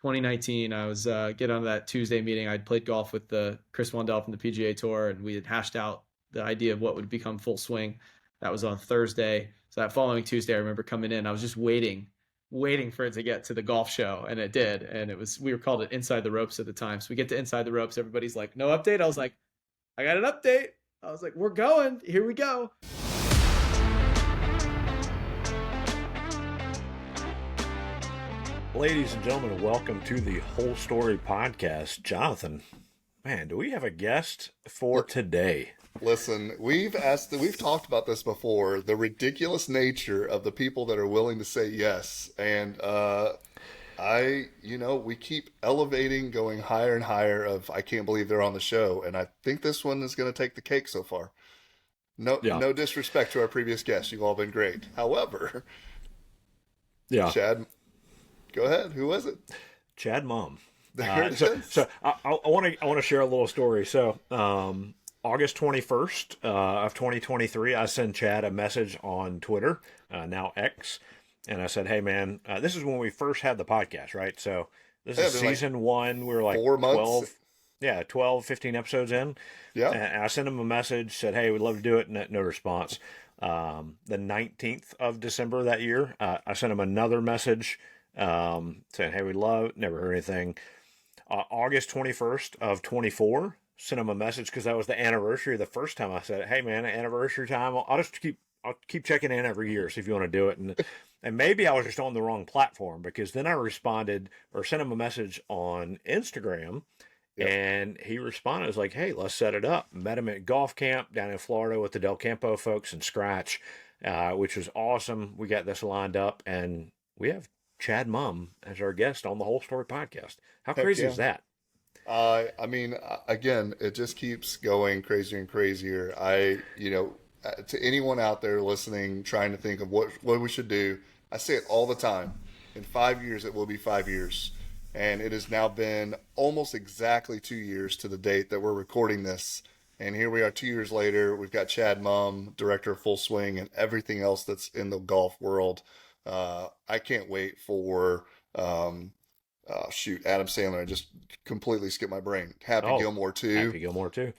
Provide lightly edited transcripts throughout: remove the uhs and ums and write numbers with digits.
2019. I was getting on that Tuesday meeting. I'd played golf with the Chris Wandell from the PGA Tour, and we had hashed out the idea of what would become Full Swing. That was on Thursday. So that following Tuesday, I remember coming in. I was just waiting for it to get to the golf show, and it did. And it was, we were called it Inside the Ropes at the time. So we get to Inside the Ropes. Everybody's like, no update. I was like, I got an update. I was like, we're going. Here we go. Ladies and gentlemen, welcome to the Whole Story Podcast. Jonathan, man, do we have a guest for today? Listen, we've talked about this before, the ridiculous nature of the people that are willing to say yes. And we keep elevating, going higher and higher I can't believe they're on the show. And I think this one is going to take the cake so far. No disrespect to our previous guests. You've all been great. However, Chad, go ahead. Who was it? Chad Mumm. So I want to share a little story. So August 21st of 2023, I sent Chad a message on Twitter, now X, and I said, hey, man, this is when we first had the podcast, right? So this is season one. We were like 4 months. 12, 15 episodes in. Yeah. And I sent him a message, said, hey, we'd love to do it, no response. The 19th of December that year, I sent him another message saying, hey, we'd love, never heard anything. August 21st of 24, sent him a message because that was the anniversary of the first time I said it. Hey man, anniversary time. I'll keep checking in every year, see if you want to do it. And maybe I was just on the wrong platform, because then I responded or sent him a message on Instagram. Yep. And he responded, was like, hey, let's set it up. Met him at golf camp down in Florida with the Del Campo folks and Scratch, which was awesome. We got this lined up, and we have Chad Mumm as our guest on the Whole Story Podcast. How crazy is that? Again, it just keeps going crazier and crazier. To anyone out there listening, trying to think of what we should do, I say it all the time. In 5 years, it will be 5 years. And it has now been almost exactly 2 years to the date that we're recording this. And here we are 2 years later. We've got Chad Mumm, director of Full Swing, and everything else that's in the golf world. I can't wait for Adam Sandler. I just completely skipped my brain. Happy Gilmore too. Happy Gilmore too.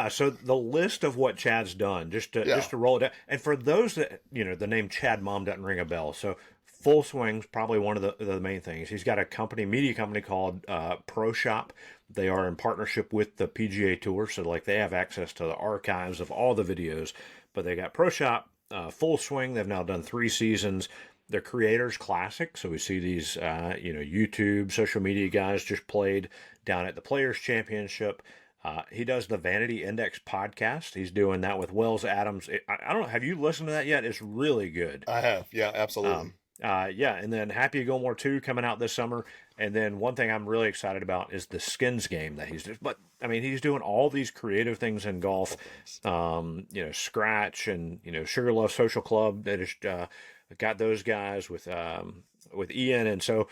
So the list of what Chad's done, just to roll it out. And for those that, the name Chad Mumm doesn't ring a bell. So Full Swing's probably one of the main things. He's got a media company called Pro Shop. They are in partnership with the PGA Tour, so they have access to the archives of all the videos. But they got Pro Shop, Full Swing. They've now done 3 seasons. The Creators Classic, so we see these, YouTube, social media guys just played down at the Players Championship. He does the Vanity Index podcast. He's doing that with Wells Adams. I don't know, have you listened to that yet? It's really good. I have, yeah, absolutely. And then Happy Gilmore 2 coming out this summer. And then one thing I'm really excited about is the Skins game that he's doing. But, he's doing all these creative things in golf. Scratch and, Sugarloaf Social Club that is... got those guys with Ian, and so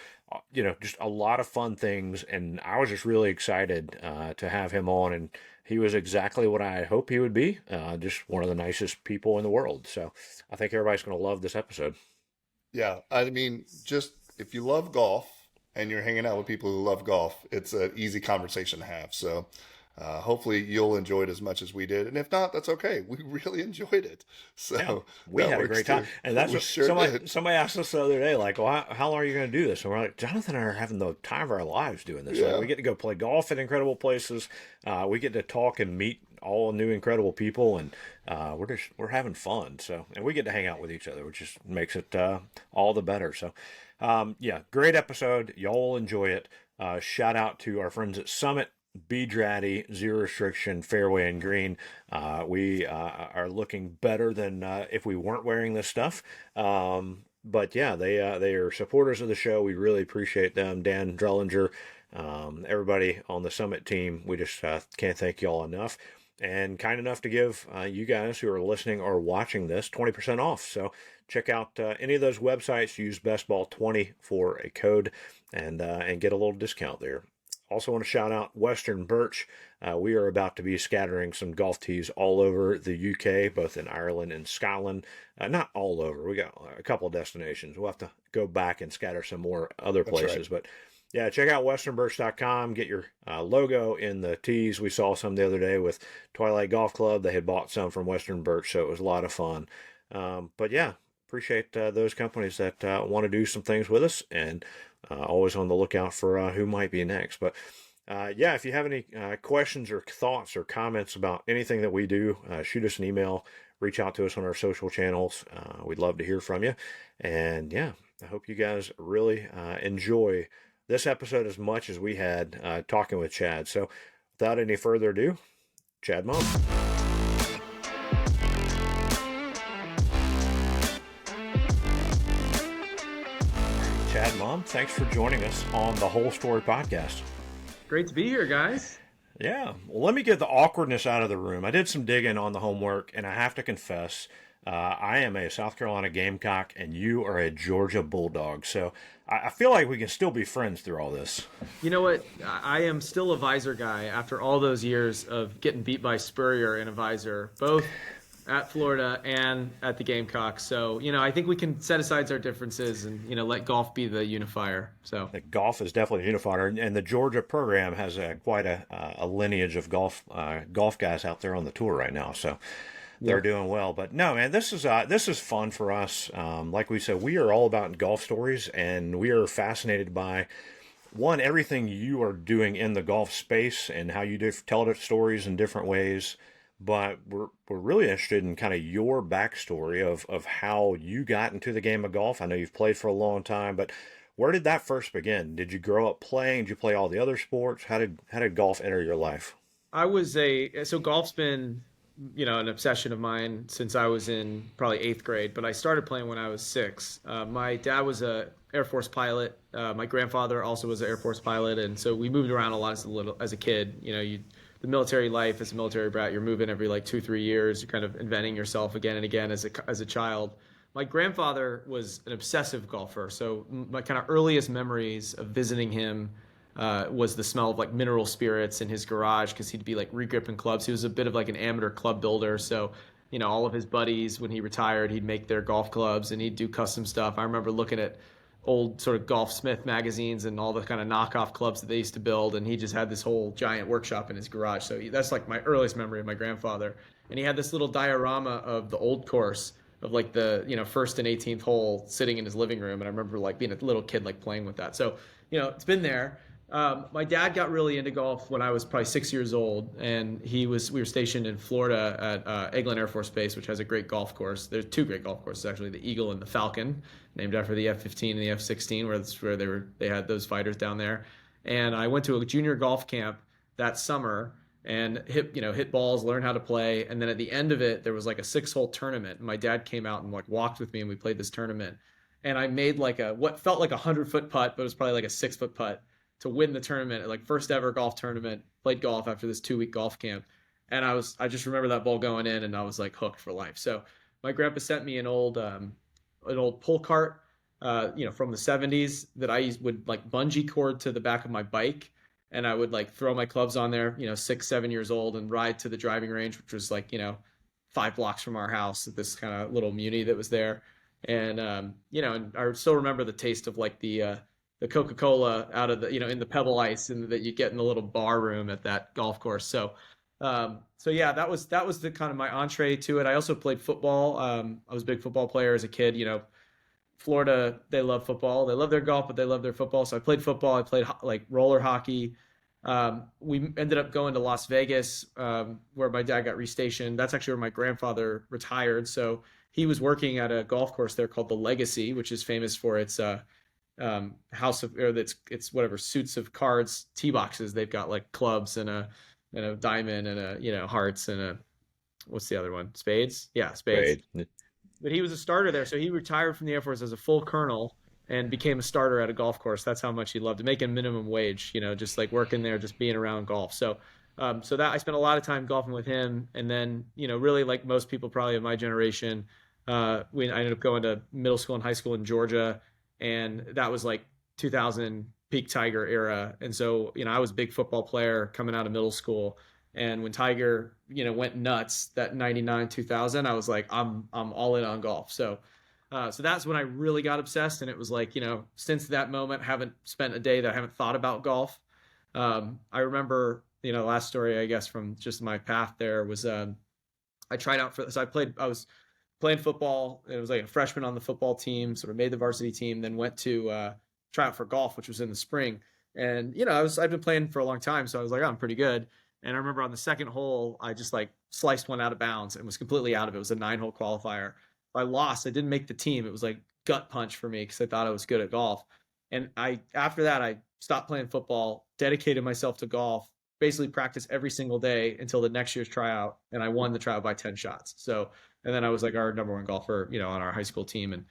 just a lot of fun things, and I was just really excited to have him on, and he was exactly what I hope he would be, just one of the nicest people in the world. So I think everybody's going to love this episode. Yeah, just if you love golf and you're hanging out with people who love golf, it's an easy conversation to have. So hopefully you'll enjoy it as much as we did. And if not, that's okay. We really enjoyed it. So we had a great time. And that's what somebody asked us the other day, well, how long are you going to do this? And we're like, Jonathan and I are having the time of our lives doing this. Yeah. We get to go play golf at incredible places. We get to talk and meet all new incredible people, and we're having fun. So, and we get to hang out with each other, which just makes it all the better. So, great episode. Y'all enjoy it. Shout out to our friends at Summit. Be Dratty, Zero Restriction, Fairway and Green. We are looking better than if we weren't wearing this stuff. But yeah, they are supporters of the show. We really appreciate them. Dan Drellinger, everybody on the Summit team. We just can't thank y'all enough. And kind enough to give you guys who are listening or watching this 20% off. So check out any of those websites. Use BestBall20 for a code and get a little discount there. Also want to shout out Western Birch. We are about to be scattering some golf tees all over the UK, both in Ireland and Scotland. Not all over. We got a couple of destinations. We'll have to go back and scatter some more other places. Right. Yeah, check out westernbirch.com. Get your logo in the tees. We saw some the other day with Twilight Golf Club. They had bought some from Western Birch, so it was a lot of fun. But yeah, appreciate those companies that want to do some things with us, and always on the lookout for who might be next. But yeah, if you have any questions or thoughts or comments about anything that we do, shoot us an email, reach out to us on our social channels. We'd love to hear from you. And yeah, I hope you guys really enjoy this episode as much as we had talking with Chad. So without any further ado, Chad Mumm. Chad Mumm, thanks for joining us on the Whole Story Podcast. Great to be here, guys. Yeah. Well, let me get the awkwardness out of the room. I did some digging on the homework, and I have to confess, I am a South Carolina Gamecock, and you are a Georgia Bulldog. So I feel like we can still be friends through all this. You know what? I am still a visor guy after all those years of getting beat by Spurrier in a visor, both at Florida and at the Gamecocks. So, I think we can set aside our differences and, let golf be the unifier. So The golf is definitely a unifier, and the Georgia program has quite a lineage of golf guys out there on the tour right now. So they're doing well. But no, man, this is fun for us. Like we said, we are all about golf stories, and we are fascinated by everything you are doing in the golf space and how you tell stories in different ways. But we're really interested in kind of your backstory of how you got into the game of golf. I know you've played for a long time, but where did that first begin? Did you grow up playing? Did you play all the other sports? How did golf enter your life? so golf's been, an obsession of mine since I was in probably eighth grade, but I started playing when I was 6. My dad was a Air Force pilot. My grandfather also was an Air Force pilot. And so we moved around a lot as a kid. The military life as a military brat, you're moving every like 2-3 years. You're kind of inventing yourself again and again as a child. My grandfather was an obsessive golfer, so my kind of earliest memories of visiting him was the smell of like mineral spirits in his garage because he'd be like regripping clubs. He was a bit of like an amateur club builder, so all of his buddies when he retired, he'd make their golf clubs and he'd do custom stuff. I remember looking at old sort of Golfsmith magazines and all the kind of knockoff clubs that they used to build, and he just had this whole giant workshop in his garage. So that's like my earliest memory of my grandfather. And he had this little diorama of the old course of like the first and 18th hole sitting in his living room, and I remember like being a little kid like playing with that. So it's been there. My dad got really into golf when I was probably 6 years old, and we were stationed in Florida at Eglin Air Force Base, which has a great golf course. There's 2 great golf courses actually, the Eagle and the Falcon, named after the F-15 and the F-16, where they had those fighters down there. And I went to a junior golf camp that summer and hit balls, learn how to play. And then at the end of it, there was like a 6-hole tournament. And my dad came out and like walked with me, and we played this tournament. And I made like what felt like 100-foot putt, but it was probably like a 6-foot putt to win the tournament, like first ever golf tournament. Played golf after this 2-week golf camp, and I just remember that ball going in, and I was like hooked for life. So my grandpa sent me an old pull cart, from the 70s that I would like bungee cord to the back of my bike, and I would like throw my clubs on there, 6-7 years old, and ride to the driving range, which was like 5 blocks from our house at this kind of little muni that was there, and and I still remember the taste of like the Coca-Cola out of the, in the pebble ice and that you get in the little bar room at that golf course. So yeah, that was the kind of my entree to it. I also played football. I was a big football player as a kid. Florida, they love football. They love their golf, but they love their football. So I played football. I played like roller hockey. We ended up going to Las Vegas, where my dad got restationed. That's actually where my grandfather retired. So he was working at a golf course there called the Legacy, which is famous for its it's whatever suits of cards, tee boxes. They've got like clubs and a diamond and a hearts and a, what's the other one, spades. Yeah, spades. But he was a starter there, so he retired from the Air Force as a full colonel and became a starter at a golf course. That's how much he loved it, making minimum wage, just like working there, just being around golf. So that I spent a lot of time golfing with him. And then really like most people probably of my generation, I ended up going to middle school and high school in Georgia, and that was like 2000 peak Tiger era. And so, I was a big football player coming out of middle school. And when Tiger, went nuts that 99, 2000, I was like, I'm all in on golf. So So that's when I really got obsessed. And it was like, since that moment, haven't spent a day that I haven't thought about golf. I remember, last story, I guess, from just my path there was I tried out for, so I was playing football. It was like a freshman on the football team, sort of made the varsity team, then went to try out for golf, which was in the spring. And, I've been playing for a long time. So I was like, oh, I'm pretty good. And I remember on the second hole, I just like sliced one out of bounds and was completely out of it. It was a 9-hole qualifier. I lost. I didn't make the team. It was like gut punch for me because I thought I was good at golf. And after that, I stopped playing football, dedicated myself to golf, basically practiced every single day until the next year's tryout. And I won the tryout by 10 shots. So, and then I was like our number one golfer, on our high school team. And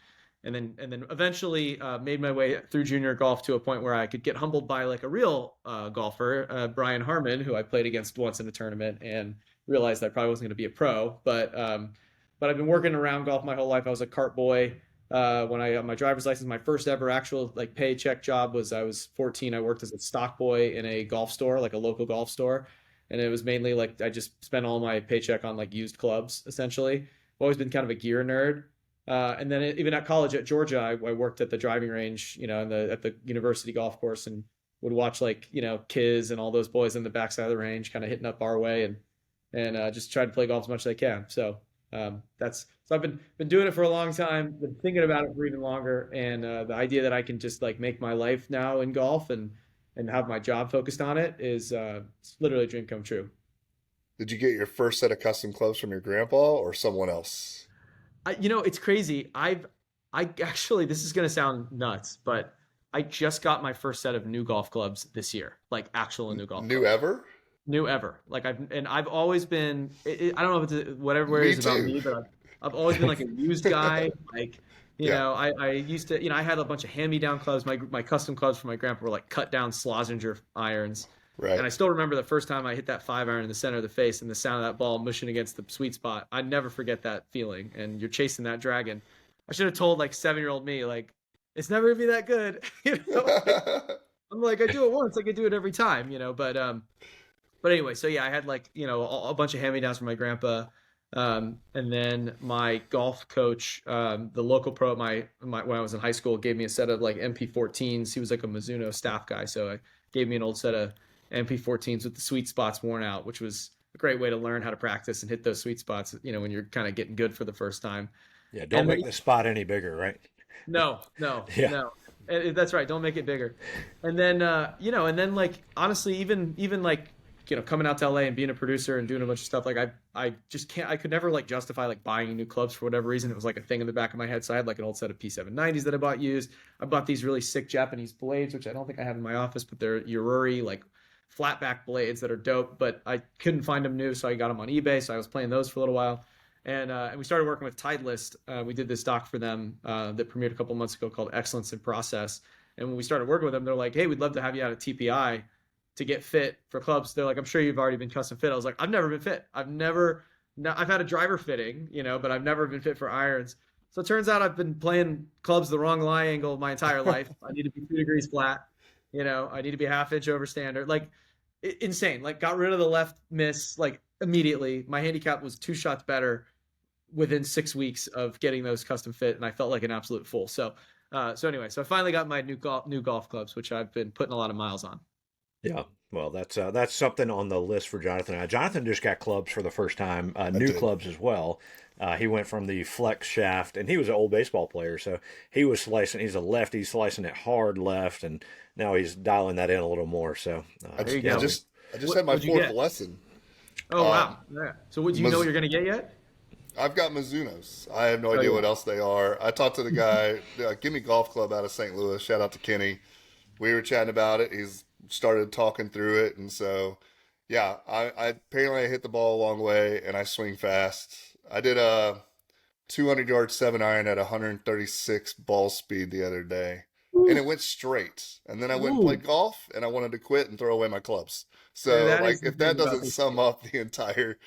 then eventually made my way through junior golf to a point where I could get humbled by like a real golfer, Brian Harmon, who I played against once in a tournament, and realized I probably wasn't going to be a pro. But I've been working around golf my whole life. I was a cart boy when I got my driver's license. My first ever actual like paycheck job was I was 14. I worked as a stock boy in a golf store, like a local golf store, and it was mainly like I just spent all my paycheck on like used clubs essentially. I've always been kind of a gear nerd. And then even at college at Georgia, I worked at the driving range, at the university golf course, and would watch like, Kiz and all those boys in the backside of the range, kind of hitting up our way, and just try to play golf as much as I can. So so I've been doing it for a long time, been thinking about it for even longer, and the idea that I can just like make my life now in golf and have my job focused on it is it's literally a dream come true. Did you get your first set of custom clubs from your grandpa or someone else? It's crazy. I actually, this is going to sound nuts, but I just got my first set of new golf clubs this year, like actual new golf New clubs. ever? New ever. Like I've always been, I don't know if it's whatever it Me is about too. me, but I've always been like a used guy. Like, Yeah, I used to, I had a bunch of hand-me-down clubs. My custom clubs for my grandpa were like cut down Slozenger irons. right. And I still remember the first time I hit that 5-iron in the center of the face and the sound of that ball mushing against the sweet spot. I never forget that feeling. And you're chasing that dragon. I should have told like 7-year-old me, like, it's never gonna be that good. I'm like, I do it once, I could do it every time, but anyway, so yeah, I had like, a bunch of hand-me-downs from my grandpa. And then my golf coach, the local pro at my when I was in high school, gave me a set of like MP14s. He was like a Mizuno staff guy, so I gave me an old set of MP14s with the sweet spots worn out, which was a great way to learn how to practice and hit those sweet spots, when you're kind of getting good for the first time. Yeah, don't And then, make the spot any bigger, right? no, no, Yeah. no. That's right. Don't make it bigger. And then, and then like, honestly, even like, coming out to LA and being a producer and doing a bunch of stuff, like I just can't, I could never like justify like buying new clubs for whatever reason. It was like a thing in the back of my head. So I had like an old set of P790s that I bought used. I bought these really sick Japanese blades, which I don't think I have in my office, but they're Yururi, like flat back blades that are dope, but I couldn't find them new. So I got them on eBay. So I was playing those for a little while. And we started working with Titleist. We did this doc for them that premiered a couple months ago called Excellence in Process. And when we started working with them, they're like, hey, we'd love to have you out at TPI to get fit for clubs. They're like, I'm sure you've already been custom fit. I was like, I've never been fit. I've had a driver fitting, but I've never been fit for irons. So it turns out I've been playing clubs the wrong lie angle my entire life. I need to be 2 degrees flat. I need to be a half inch over standard. Like insane. Like got rid of the left miss like immediately. My handicap was 2 shots better within 6 weeks of getting those custom fit, and I felt like an absolute fool. So anyway, so I finally got my new golf clubs, which I've been putting a lot of miles on. Yeah. Well, that's something on the list for Jonathan. Jonathan just got clubs for the first time, new did. clubs as well. He went from the flex shaft, and he was an old baseball player, so he was slicing. He's a lefty, slicing it hard left, and now he's dialing that in a little more. So There you I go. just What- had my what'd you fourth get? lesson. Oh, wow. Yeah. So what do you know what you're going to get yet? I've got Mizunos. I have no Oh, idea yeah. what else they are. I talked to the guy, Gimme Golf Club out of St. Louis. Shout out to Kenny. We were chatting about it. He's started talking through it, and so yeah, I apparently I hit the ball a long way and I swing fast. I did a 200-yard 7-iron at 136 ball speed the other day, and it went straight. And then I went and Ooh. played golf, and I wanted to quit and throw away my clubs. Yeah, So that like, is the if that thing about doesn't this. sum up the entire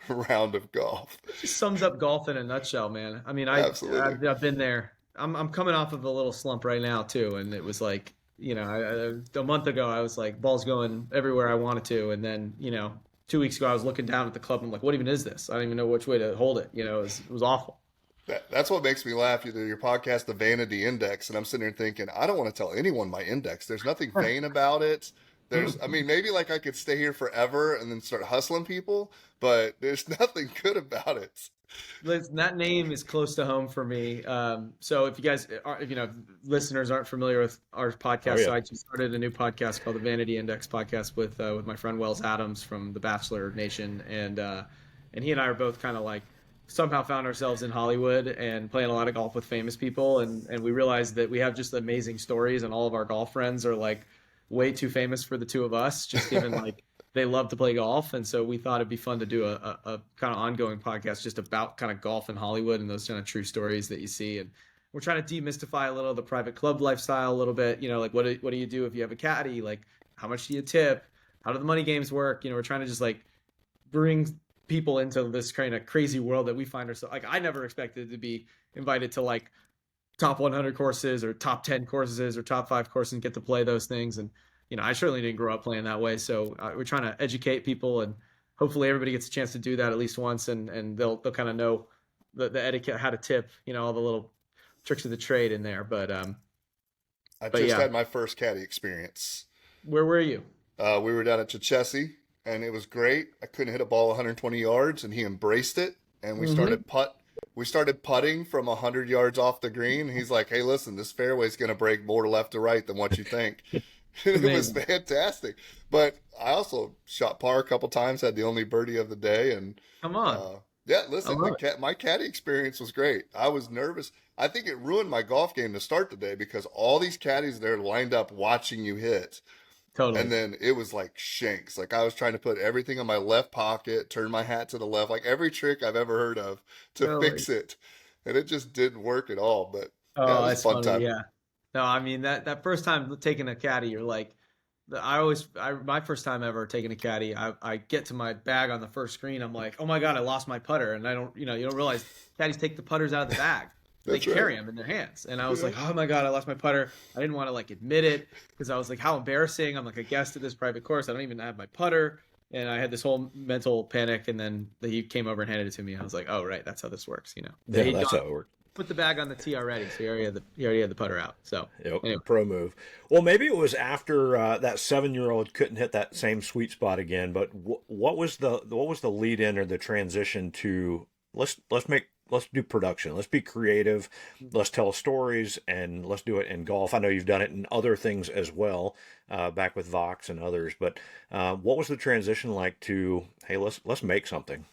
round of golf, Just sums up golf in a nutshell, man. I mean, absolutely. I've been there. I'm coming off of a little slump right now too, and it was like, a month ago I was like balls going everywhere I wanted to, and then 2 weeks ago I was looking down at the club and I'm like, what even is this? I don't even know which way to hold it. It was awful. That's what makes me laugh. Your podcast, The Vanity Index, and I'm sitting there thinking, I don't want to tell anyone my index. There's nothing vain about it. I mean, maybe like I could stay here forever and then start hustling people, but there's nothing good about it. Listen, that name is close to home for me. So if you guys are, if, listeners aren't familiar with our Oh podcast, yeah. so I just started a new podcast called the Vanity Index podcast with my friend Wells Adams from the Bachelor Nation, and he and I are both kind of like somehow found ourselves in Hollywood and playing a lot of golf with famous people, and we realized that we have just amazing stories, and all of our golf friends are like way too famous for the two of us, just given like they love to play golf. And so we thought it'd be fun to do a kind of ongoing podcast just about kind of golf in Hollywood and those kind of true stories that you see. And we're trying to demystify a little of the private club lifestyle a little bit, like what do you do if you have a caddy? Like how much do you tip? How do the money games work? We're trying to just like bring people into this kind of crazy world that we find ourselves. Like I never expected to be invited to like top 100 courses or top 10 courses or top 5 courses and get to play those things. And I certainly didn't grow up playing that way. So we're trying to educate people, and hopefully everybody gets a chance to do that at least once, and they'll kind of know the etiquette, how to tip, all the little tricks of the trade in there. I But just yeah, had my first caddy experience. where were you? We were down at Chichesi, and it was great. I couldn't hit a ball 120 yards, and he embraced it. And Mm-hmm. We started putting from 100 yards off the green. He's like, "Hey, listen, this fairway's going to break more left to right than what you think." It was Amazing. fantastic. But I also shot par a couple times, had the only birdie of the day, and Come on. yeah, I listen, love it. my caddy experience was great. I was nervous. I think it ruined my golf game to start the day because all these caddies there lined up watching you hit. And Totally. then it was like shanks. Like I was trying to put everything in my left pocket, turn my hat to the left, like every trick I've ever heard of to Totally. fix it. And it just didn't work at all. But yeah, it Oh, was a that's fun funny. time. Yeah. No, I mean that first time taking a caddy, you're like, my first time ever taking a caddy, I get to my bag on the first screen. I'm like, oh my God, I lost my putter. And I don't, you don't realize caddies take the putters out of the bag. They That's right. carry them in their hands. And I was Yeah. like, oh my God, I lost my putter. I didn't want to like admit it because I was like, how embarrassing. I'm like a guest at this private course. I don't even have my putter. And I had this whole mental panic. And then he came over and handed it to me. I was like, oh, right. That's how this works. Yeah, He'd that's how gone, it worked. put the bag on the tee already. So he already had the putter out. So Yep, anyway. pro move. Well, maybe it was after that 7-year-old couldn't hit that same sweet spot again. But what was the lead in or the transition to let's do production. Let's be creative. Let's tell stories, and let's do it in golf. I know you've done it in other things as well, back with Vox and others. But what was the transition like to hey, let's make something?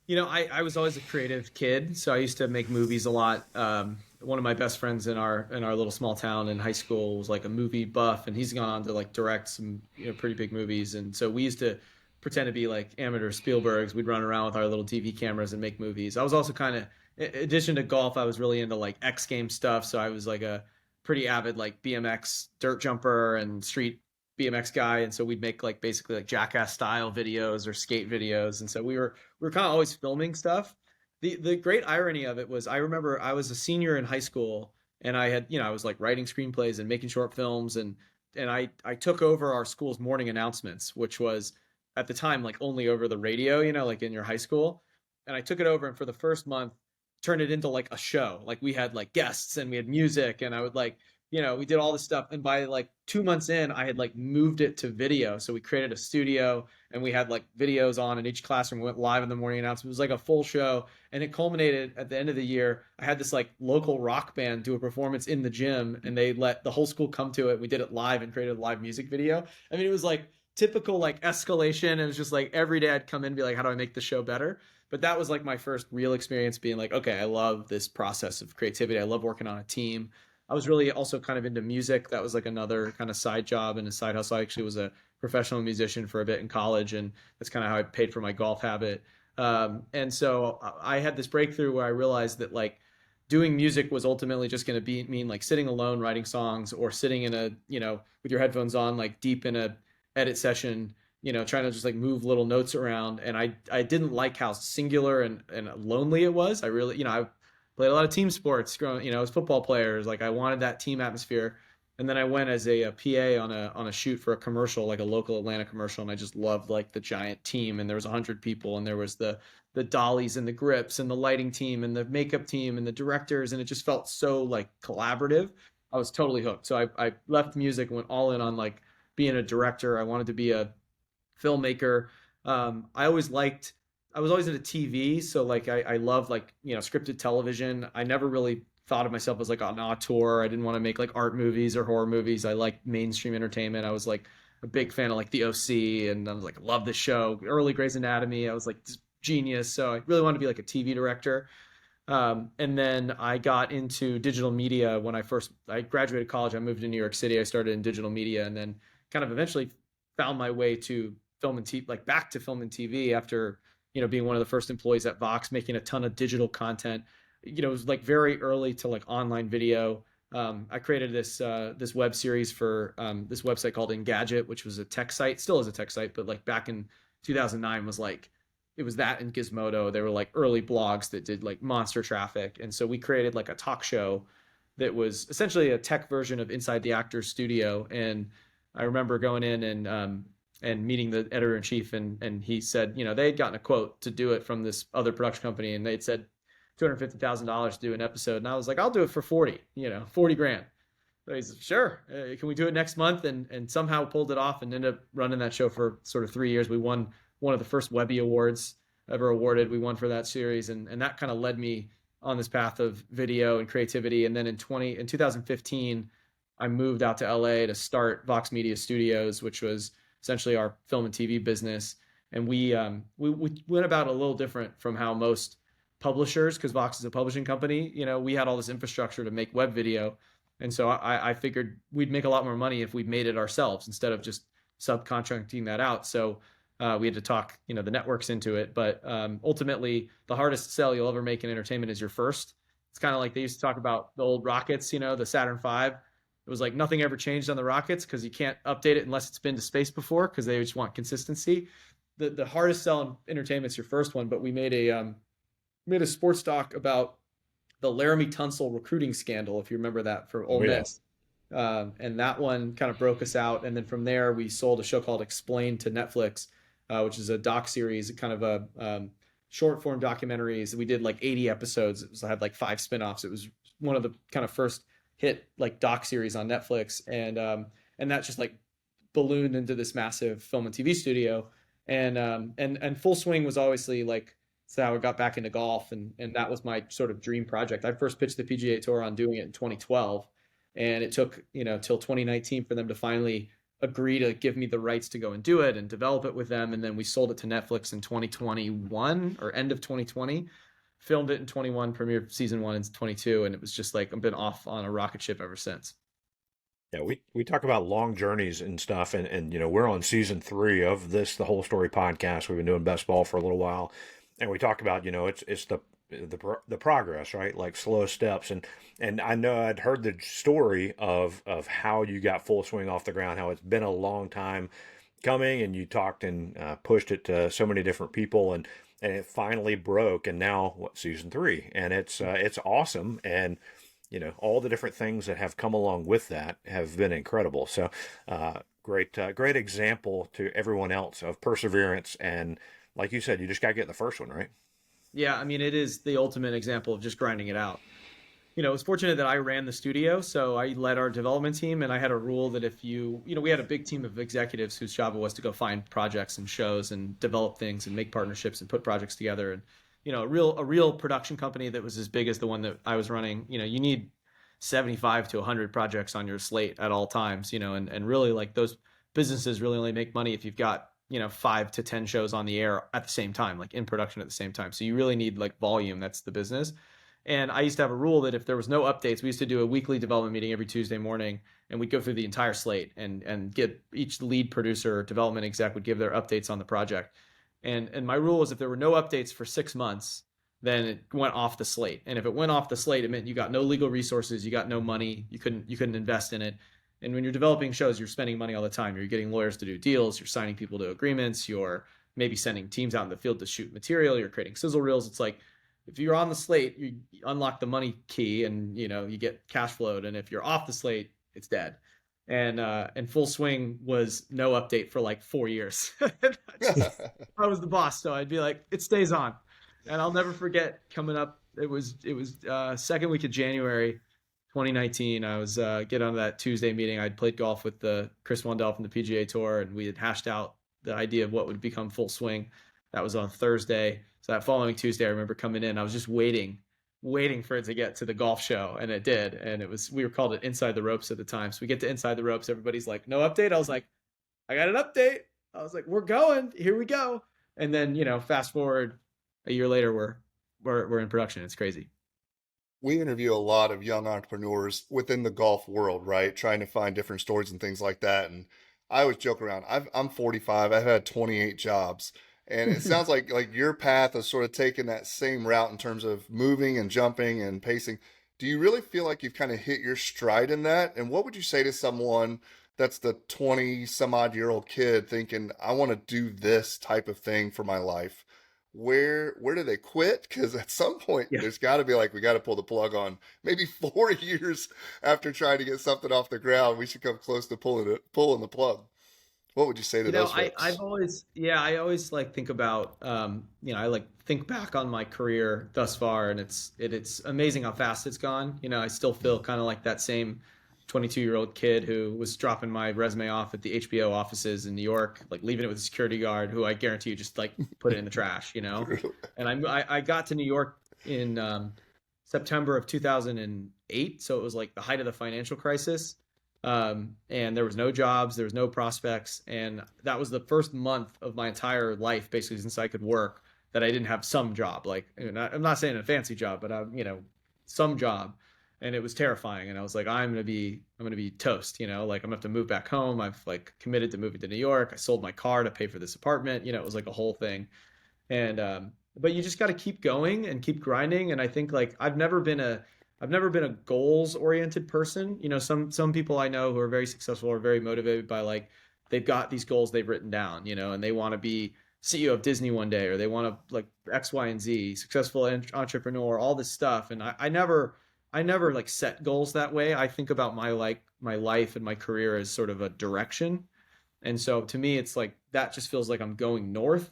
I was always a creative kid, so I used to make movies a lot. One of my best friends in our little small town in high school was like a movie buff, and he's gone on to like direct some pretty big movies. And so we used to pretend to be like amateur Spielbergs. We'd run around with our little TV cameras and make movies. I was also kind of, in addition to golf, I was really into like X game stuff. So I was like a pretty avid like BMX dirt jumper and street BMX guy, and so we'd make like basically like jackass style videos or skate videos. And so we were kind of always filming stuff. The great irony of it was I remember I was a senior in high school, and I had I was like writing screenplays and making short films, and I took over our school's morning announcements, which was at the time like only over the radio, like in your high school. And I took it over, and for the first month turned it into like a show. Like we had like guests and we had music, and I would like we did all this stuff. And by like 2 months in, I had like moved it to video. So we created a studio, and we had like videos on in each classroom. We went live in the morning announcement. It was like a full show. And it culminated at the end of the year. I had this like local rock band do a performance in the gym, and they let the whole school come to it. We did it live and created a live music video. I mean, it was like typical like escalation. It was just like every day I'd come in and be like, how do I make the show better? But that was like my first real experience being like, okay, I love this process of creativity. I love working on a team. I was really also kind of into music. That was like another kind of side job and a side hustle. I actually was a professional musician for a bit in college, and that's kind of how I paid for my golf habit. And so I had this breakthrough where I realized that like doing music was ultimately just going to mean like sitting alone writing songs, or sitting in a with your headphones on like deep in a edit session, trying to just like move little notes around. And I didn't like how singular and lonely it was. I really I played a lot of team sports growing, as football players. Like I wanted that team atmosphere. And then I went as a PA on a shoot for a commercial, like a local Atlanta commercial, and I just loved like the giant team. And there was 100 people, and there was the dollies and the grips and the lighting team and the makeup team and the directors, and it just felt so like collaborative. I was totally hooked. So I left music and went all in on like being a director. I wanted to be a filmmaker. I always liked. I was always into TV, so like I love like scripted television. I never really thought of myself as like an auteur. I didn't want to make like art movies or horror movies. I like mainstream entertainment. I was like a big fan of like The OC, and I was like love this show. Early Grey's Anatomy. I was like this genius. So I really wanted to be like a TV director. And then I got into digital media when I graduated college. I moved to New York City. I started in digital media, and then kind of eventually found my way to film and TV, like back to film and TV after being one of the first employees at Vox, making a ton of digital content. It was like very early to like online video. I created this web series for this website called Engadget, which was a tech site, still is a tech site, but like back in 2009 was like it was that and Gizmodo. They were like early blogs that did like monster traffic, and so we created like a talk show that was essentially a tech version of Inside the Actors Studio. And I remember going in and meeting the editor in chief, and he said, they had gotten a quote to do it from this other production company, and they'd said $250,000 to do an episode, and I was like, I'll do it for 40 grand. So he's sure. Can we do it next month? And somehow pulled it off and ended up running that show for sort of 3 years. We won one of the first Webby Awards ever awarded. We won for that series, and that kind of led me on this path of video and creativity. And then in 2015, I moved out to LA to start Vox Media Studios, which was essentially our film and TV business. And we went about a little different from how most publishers, because Vox is a publishing company, we had all this infrastructure to make web video. And so I figured we'd make a lot more money if we made it ourselves instead of just subcontracting that out. So we had to talk, the networks into it. But ultimately, the hardest sell you'll ever make in entertainment is your first. It's kind of like they used to talk about the old rockets, the Saturn V. It was like nothing ever changed on the rockets because you can't update it unless it's been to space before, because they just want consistency. The hardest sell in entertainment is your first one. But we made a sports doc about the Laramie Tunsil recruiting scandal, if you remember that, for Ole Miss. And that one kind of broke us out. And then from there, we sold a show called Explained to Netflix, which is a doc series, kind of a short form documentaries. We did like 80 episodes. It had like 5 spinoffs. It was one of the kind of first hit like doc series on Netflix. And that just like ballooned into this massive film and TV studio. And Full Swing was obviously like, so how I got back into golf, and that was my sort of dream project. I first pitched the PGA Tour on doing it in 2012, and it took till 2019 for them to finally agree to give me the rights to go and do it and develop it with them. And then we sold it to Netflix in 2021 or end of 2020, filmed it in 21, premiered season 1 in 22, and it was just like I've been off on a rocket ship ever since. Yeah, we talk about long journeys and stuff, and we're on season 3 of The Whole Story podcast. We've been doing best ball for a little while. And we talk about, it's the progress, right? Like slow steps. And I know I'd heard the story of how you got Full Swing off the ground, how it's been a long time coming, and you talked and pushed it to so many different people, and it finally broke. And now season 3, and it's awesome. And all the different things that have come along with that have been incredible. So great example to everyone else of perseverance. And like you said, you just got to get the first one, right? Yeah, I mean, it is the ultimate example of just grinding it out. It was fortunate that I ran the studio, so I led our development team, and I had a rule that if we had a big team of executives whose job it was to go find projects and shows and develop things and make partnerships and put projects together. And, a real production company that was as big as the one that I was running, you need 75 to 100 projects on your slate at all times, and really like those businesses really only make money if you've got 5 to 10 shows on the air at the same time, like in production at the same time. So you really need like volume. That's the business. And I used to have a rule that if there was no updates, we used to do a weekly development meeting every Tuesday morning, and we'd go through the entire slate and get each lead producer or development exec would give their updates on the project. And my rule was if there were no updates for 6 months, then it went off the slate. And if it went off the slate, it meant you got no legal resources, you got no money, you couldn't invest in it. And when you're developing shows, you're spending money all the time. You're getting lawyers to do deals. You're signing people to agreements. You're maybe sending teams out in the field to shoot material. You're creating sizzle reels. It's like if you're on the slate, you unlock the money key and you get cash flowed. And if you're off the slate, it's dead. and Full Swing was no update for like 4 years. I was the boss, so I'd be like, it stays on, and I'll never forget coming up. It was second week of January, 2019. I was get on that Tuesday meeting. I'd played golf with the Chris Wandell from the PGA Tour, and we had hashed out the idea of what would become Full Swing. That was on Thursday. So that following Tuesday, I remember coming in. I was just waiting for it to get to the golf show, and it did. And it was we were called it Inside the Ropes at the time. So we get to Inside the Ropes. Everybody's like, no update. I was like, I got an update. I was like, we're going. Here we go. And then fast forward a year later, we're in production. It's crazy. We interview a lot of young entrepreneurs within the golf world, right? Trying to find different stories and things like that. And I always joke around. I'm 45. I've had 28 jobs, and it sounds like your path has sort of taken that same route in terms of moving and jumping and pacing. Do you really feel like you've kind of hit your stride in that? And what would you say to someone that's the 20 some odd year old kid thinking, I want to do this type of thing for my life? Where do they quit? Because at some point Yeah. there's got to be like we got to pull the plug on. Maybe 4 years after trying to get something off the ground, we should come close to pulling the plug. What would you say to those I've folks? always, yeah, I always like think about, I like think back on my career thus far, and it's amazing how fast it's gone. I still feel kind of like that same 22-year-old kid who was dropping my resume off at the HBO offices in New York, like leaving it with a security guard who I guarantee you just like put it in the trash. And I got to New York in September of 2008, so it was like the height of the financial crisis. And there was no jobs, there was no prospects, and that was the first month of my entire life, basically, since I could work, that I didn't have some job. Like, I'm not saying a fancy job, but some job, and it was terrifying. And I was like, I'm gonna be toast. Like I'm gonna have to move back home. I've like committed to moving to New York. I sold my car to pay for this apartment. It was like a whole thing. And but you just got to keep going and keep grinding. And I think like I've never been a goals oriented person. Some people I know who are very successful are very motivated by like they've got these goals they've written down, and they want to be CEO of Disney one day, or they want to like X, Y, and Z, successful entrepreneur, all this stuff. And I never like set goals that way. I think about my life and my career as sort of a direction. And so to me, it's like that just feels like I'm going north,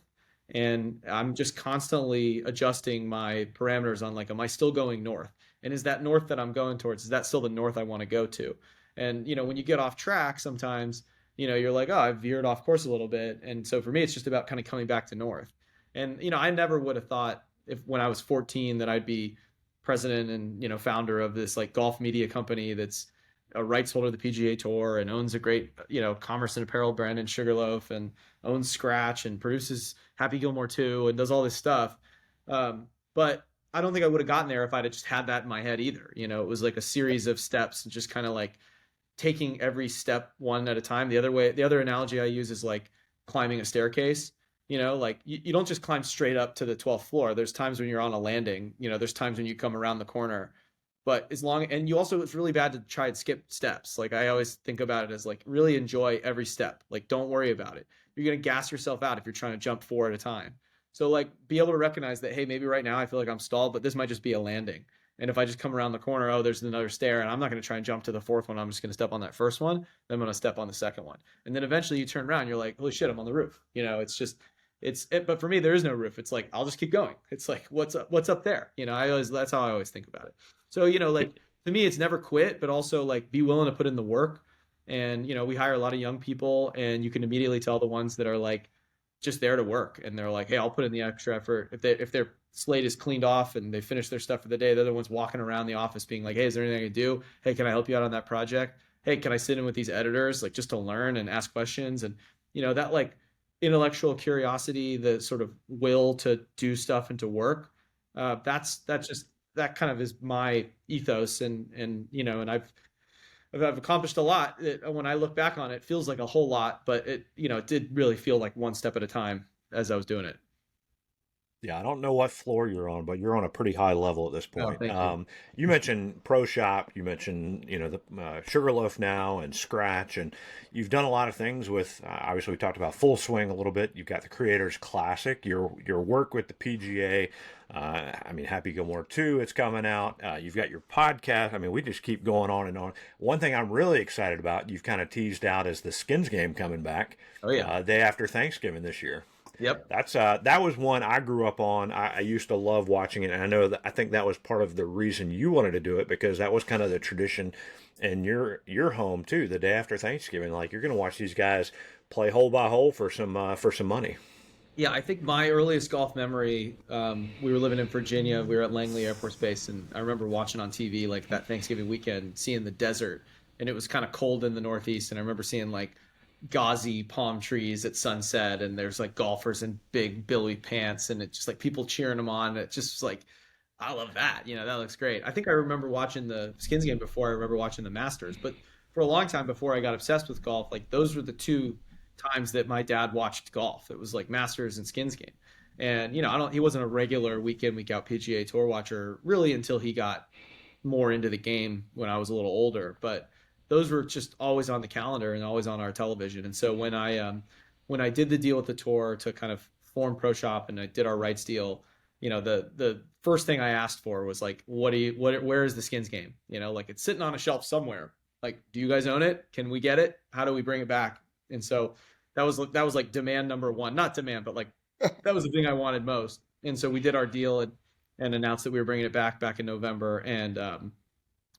and I'm just constantly adjusting my parameters on like, am I still going north? And is that north that I'm going towards, is that still the north I want to go to? And, when you get off track, sometimes, you're like, oh, I veered off course a little bit. And so for me, it's just about kind of coming back to north. And, I never would have thought if when I was 14 that I'd be president and, founder of this like golf media company that's a rights holder of the PGA Tour and owns a great, commerce and apparel brand in Sugarloaf, and owns Scratch and produces Happy Gilmore too, and does all this stuff. But I don't think I would have gotten there if I'd have just had that in my head either. It was like a series of steps and just kind of like taking every step one at a time. The other analogy I use is like climbing a staircase. Like you don't just climb straight up to the 12th floor. There's times when you're on a landing, there's times when you come around the corner. But and you also, it's really bad to try and skip steps. Like I always think about it as like really enjoy every step. Like don't worry about it. You're going to gas yourself out if you're trying to jump four at a time. So like be able to recognize that, hey, maybe right now I feel like I'm stalled, but this might just be a landing. And if I just come around the corner, oh, there's another stair, and I'm not going to try and jump to the fourth one. I'm just going to step on that first one. Then I'm going to step on the second one. And then eventually you turn around, you're like, holy shit, I'm on the roof. It's just, but for me, there is no roof. It's like, I'll just keep going. It's like, what's up there? That's how I always think about it. So, like to me, it's never quit, but also like be willing to put in the work. And, we hire a lot of young people, and you can immediately tell the ones that are like just there to work, and they're like, hey, I'll put in the extra effort. If their slate is cleaned off and they finish their stuff for the day, they're the ones walking around the office being like, hey, is there anything I can do? Hey, can I help you out on that project? Hey, can I sit in with these editors, like just to learn and ask questions? And, that like intellectual curiosity, the sort of will to do stuff and to work, that's just, that kind of is my ethos. And I've accomplished a lot. When I look back on it, it feels like a whole lot, but it did really feel like one step at a time as I was doing it. Yeah, I don't know what floor you're on, but you're on a pretty high level at this Oh, point. thank you. You mentioned Pro Shop, you mentioned the Sugarloaf now and Scratch, and you've done a lot of things with. Obviously, we talked about Full Swing a little bit. You've got the Creators Classic, your work with the PGA. I mean, Happy Gilmore 2, it's coming out. You've got your podcast. I mean, we just keep going on and on. One thing I'm really excited about, you've kind of teased out, is the Skins game coming back Oh yeah. day after Thanksgiving this year. Yep. That was one I grew up on. I used to love watching it, and I know that I think that was part of the reason you wanted to do it, because that was kind of the tradition in your home too. The day after Thanksgiving, like, you're going to watch these guys play hole by hole for some money. Yeah, I think my earliest golf memory, we were living in Virginia. We were at Langley Air Force Base, and I remember watching on TV like that Thanksgiving weekend, seeing the desert, and it was kind of cold in the Northeast, and I remember seeing like gauzy palm trees at sunset, and there's like golfers in big billy pants, and it's just like people cheering them on. It just was like, I love that. That looks great. I think I remember watching the Skins game before I remember watching the Masters, but for a long time before I got obsessed with golf, like those were the two times that my dad watched golf. It was like Masters and Skins game. And I don't he wasn't a regular week in week out PGA Tour watcher really until he got more into the game when I was a little older, but those were just always on the calendar and always on our television. And so when I did the deal with the tour to kind of form Pro Shop and I did our rights deal, the first thing I asked for was like, where is the Skins game? Like it's sitting on a shelf somewhere. Like, do you guys own it? Can we get it? How do we bring it back? And so that was like demand number one, not demand, but like that was the thing I wanted most. And so we did our deal and announced that we were bringing it back in November. And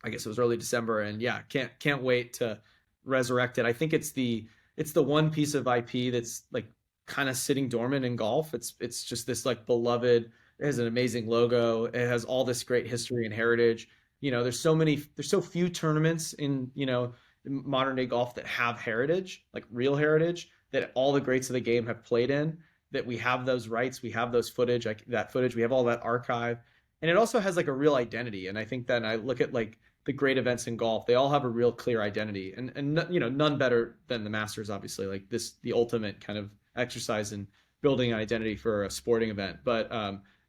I guess it was early December, and yeah, can't wait to resurrect it. I think it's the one piece of IP that's like kind of sitting dormant in golf. It's just this like beloved. It has an amazing logo. It has all this great history and heritage. There's so few tournaments in modern day golf that have heritage, like real heritage, that all the greats of the game have played in. That we have those rights, we have those footage, like that footage, we have all that archive, and it also has like a real identity. And I think that I look at like the great events in golf, they all have a real clear identity, and none better than the Masters, obviously, like the ultimate kind of exercise in building an identity for a sporting event. But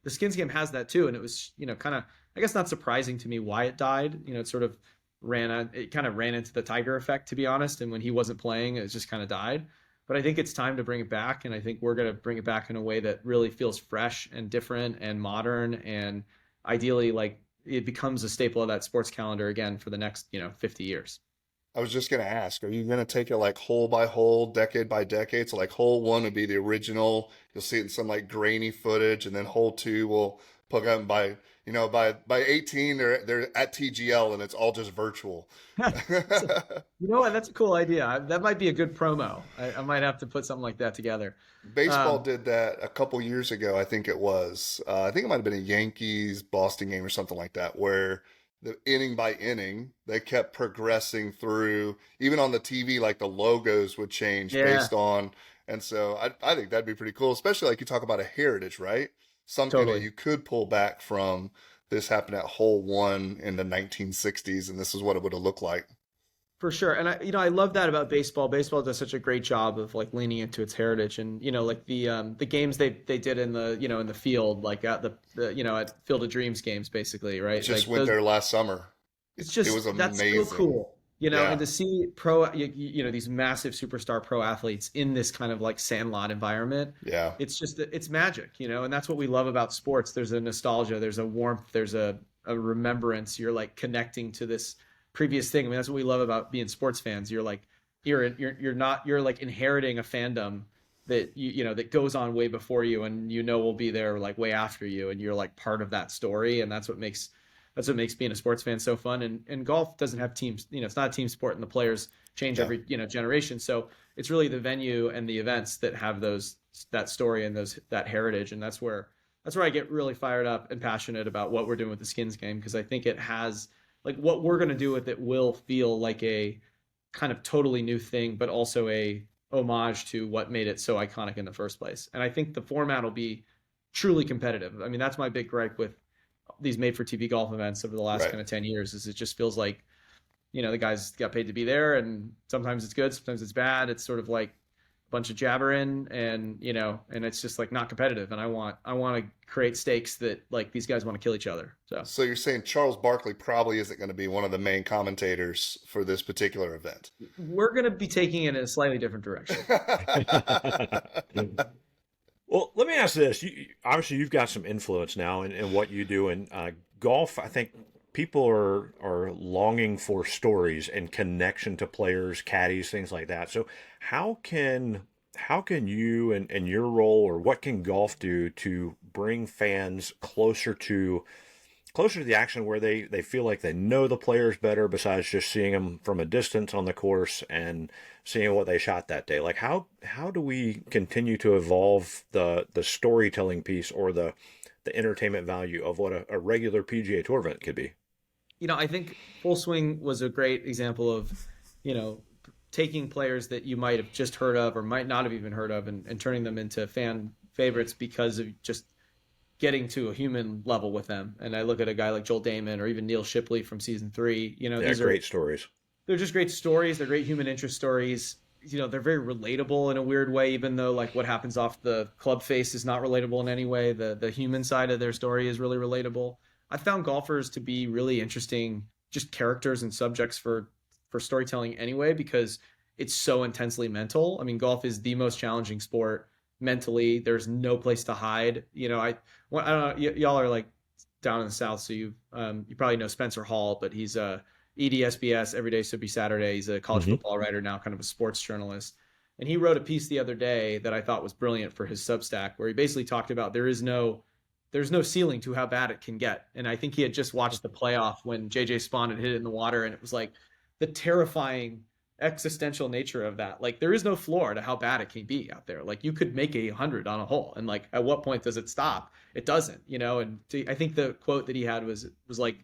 the Skins game has that too, and it was kind of, I guess, not surprising to me why it died. It kind of ran into the Tiger effect, to be honest, and when he wasn't playing, it just kind of died. But I think it's time to bring it back, and I think we're going to bring it back in a way that really feels fresh and different and modern, and ideally like it becomes a staple of that sports calendar again for the next 50 years. I was just going to ask, are you going to take it like hole by hole, decade by decade? So like hole one would be the original. You'll see it in some like grainy footage, and then hole two will plug up by, by 18 they're at TGL and it's all just virtual. You know what? That's a cool idea. That might be a good promo. I might have to put something like that together. Baseball Um, did that a couple years ago, I think it was. I think it might have been a Yankees Boston game or something like that, where the inning by inning they kept progressing through. Even on the TV, like the logos would change yeah, based on. And so I think that'd be pretty cool, especially like you talk about a heritage, right? Something that totally. you could pull back from. This happened at hole one in the 1960s, and this is what it would have looked like. For sure. And I love that about baseball. Baseball does such a great job of like leaning into its heritage, and like the games they did in the in the field, like at the at Field of Dreams games, basically, right? Just Like went those, there last summer. it's It was just that's so amazing. cool. And Yeah, to see these massive superstar pro athletes in this kind of like sandlot environment, yeah. it's magic, and that's what we love about sports. There's a nostalgia, there's a warmth, there's a remembrance. You're like connecting to this previous thing. I mean, that's what we love about being sports fans. You're like you're like inheriting a fandom that that goes on way before you, and will be there like way after you, and you're like part of that story. And that's what makes being a sports fan so fun. And golf doesn't have teams. It's not a team sport, and the players change Yeah. every generation. So it's really the venue and the events that have that story and that heritage. And that's where I get really fired up and passionate about what we're doing with the Skins game, because I think it has like what we're going to do with it will feel like a kind of totally new thing, but also a homage to what made it so iconic in the first place. And I think the format will be truly competitive. I mean, that's my big gripe with these made for TV golf events over the last Right. kind of 10 years is it just feels like, the guys got paid to be there, and sometimes it's good, sometimes it's bad. It's sort of like bunch of jabbering, and and it's just like not competitive. And I want to create stakes that like these guys want to kill each other. So So you're saying Charles Barkley probably isn't going to be one of the main commentators for this particular event. we're going to be taking it in a slightly different direction. Well, let me ask this. Obviously, you've got some influence now in what you do in golf. I think people are longing for stories and connection to players, caddies, things like that. So how can you and your role, or what can golf do to bring fans closer to the action, where they feel like they know the players better, besides just seeing them from a distance on the course and seeing what they shot that day? Like how do we continue to evolve the storytelling piece, or the entertainment value of what a regular PGA Tour event could be? I think Full Swing was a great example of, taking players that you might have just heard of or might not have even heard of, and turning them into fan favorites because of just getting to a human level with them. And I look at a guy like Joel Damon or even Neil Shipley from season 3. These are great stories. They're just great stories. They're great human interest stories. They're very relatable in a weird way, even though like what happens off the club face is not relatable in any way. The human side of their story is really relatable. I found golfers to be really interesting, just characters and subjects for storytelling anyway, because it's so intensely mental. I mean, golf is the most challenging sport mentally. There's no place to hide. I don't know. Y'all are like down in the South, so you probably know Spencer Hall, but he's EDSBS, Every Day Should Be Saturday. He's a college football writer now, kind of a sports journalist. And he wrote a piece the other day that I thought was brilliant for his Substack, where he basically talked about there's no ceiling to how bad it can get. And I think he had just watched the playoff when JJ Spawn had hit it in the water, and it was like the terrifying existential nature of that. Like there is no floor to how bad it can be out there. Like you could make 100 on a hole, and like at what point does it stop? It doesn't, and I think the quote that he had was like,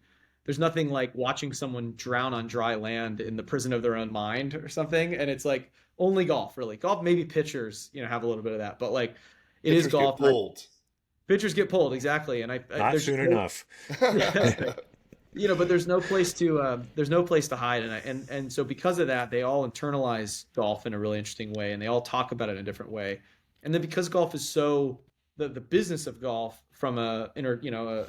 there's nothing like watching someone drown on dry land in the prison of their own mind or something. And it's like only golf, really. Golf, maybe pitchers, have a little bit of that, but like it is golf. Get pulled. Pitchers get pulled, exactly. And not soon enough. But there's no place to hide, and so because of that, they all internalize golf in a really interesting way, and they all talk about it in a different way. And then because golf is so the business of golf from a